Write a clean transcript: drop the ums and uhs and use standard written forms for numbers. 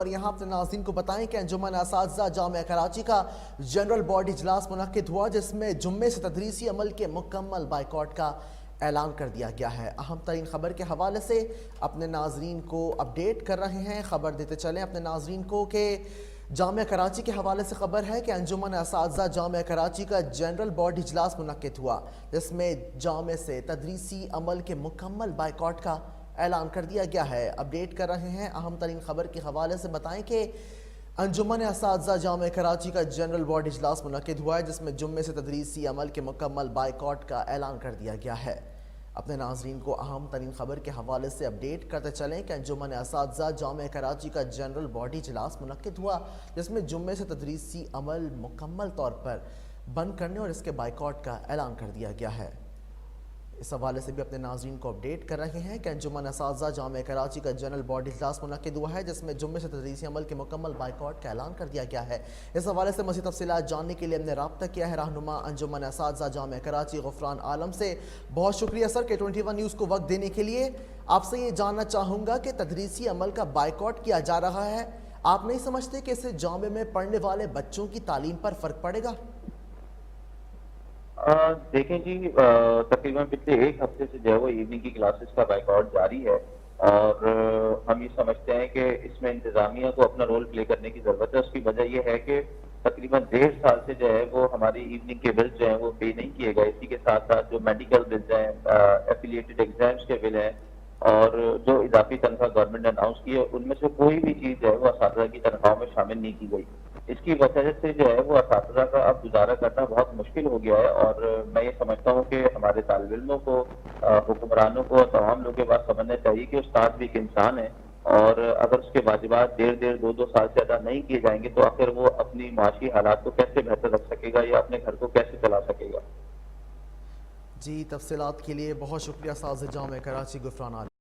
और यहाँ अपने नाज़रीन को बताएं कि अंजुमन असातिज़ा जामिया कराची का जनरल बॉडी इजलास मुनक्किद हुआ, जिसमें जुम्मे से तदरीसी अमल के मुकम्मल बाइकॉट का ऐलान कर दिया गया है। अहम तरीन खबर के हवाले से अपने नाज़रीन को अपडेट कर रहे हैं। खबर देते चलें अपने नाज़रीन को कि जामिया कराची के हवाले से खबर है कि अंजुमन असातिज़ा जामिया कराची का जनरल बॉडी इजलास मुनक्किद हुआ, जिसमें जामे से तदरीसी अमल के मुकम्मल बाइकॉट का ऐलान कर दिया गया है। अपडेट कर रहे हैं अहम तरीन खबर के हवाले से बताएं कि अंजुमन असातिज़ा जामिया कराची का जनरल बॉडी इजलास मुनक्किद हुआ है, जिसमें जुम्मे से तदरीसी अमल के मुकम्मल बाइकॉट का ऐलान कर दिया गया है। अपने नाज़रीन को अहम तरीन खबर के हवाले से अपडेट करते चलें कि अंजुमन असातिज़ा जामिया कराची का जनरल बॉडी इजलास मुनक्किद हुआ, जिसमें जुम्मे से तदरीसी अमल मुकम्मल तौर पर बंद करने और इसके बाइकॉट का ऐलान कर दिया गया है। इस हवाले से भी अपने नाज़रीन को अपडेट कर रहे हैं कि अंजुमन असातिज़ा जामिया कराची का जनरल बॉडी इजलास मुनक्किद हुआ है, जिसमें जुम्मे से तदरीसी अमल के मुकम्मल बाइकॉट का ऐलान कर दिया गया है। इस हवाले से मज़ीद तफ़सीलात जानने के लिए हमने रब्ता किया है रहनुमा अंजुमन असातिज़ा जामिया कराची गुफ़रान आलम से। बहुत शुक्रिया सर K21 न्यूज़ को वक्त देने के लिए। आपसे ये जानना चाहूँगा कि तदरीसी अमल का बाइकॉट किया जा रहा है, आप नहीं समझते कि इससे जामे में पढ़ने वाले बच्चों की तालीम पर फ़र्क पड़ेगा? देखें जी, तकरीबन पिछले एक हफ्ते से जो है वो इवनिंग की क्लासेस का बाइकआउट जारी है और हम ये समझते हैं कि इसमें इंतजामिया को अपना रोल प्ले करने की ज़रूरत है। उसकी वजह यह है कि तकरीबन 1.5 साल से जो है वो हमारी इवनिंग के बिल्स जो हैं वो पे नहीं किए गए। इसी के साथ साथ जो मेडिकल बिल्स हैं, एफिलिएटेड एग्जाम्स के बिल हैं और जो इजाफी तनख्वाह गवर्नमेंट ने अनाउंस की है, उनमें से कोई भी चीज़ जो है वो असातिज़ा की तनख्वाहों में शामिल नहीं की गई। इसकी वजह से जो है वो असातिज़ा का अब गुजारा करना बहुत मुश्किल हो गया है और मैं ये समझता हूँ कि हमारे तालिब इल्मों को, हुक्मरानों को, तमाम लोगों के पास समझना चाहिए कि उस्ताद भी एक इंसान है और अगर उसके वाजिबात 1.5-2 साल से ज़्यादा नहीं किए जाएंगे तो आखिर वो अपनी माशी हालात को कैसे बेहतर रख सकेगा या अपने घर को कैसे चला सकेगा। जी, तफसीलात के लिए बहुत शुक्रिया। साज़ जामिया कराची गुफ़रान आलम।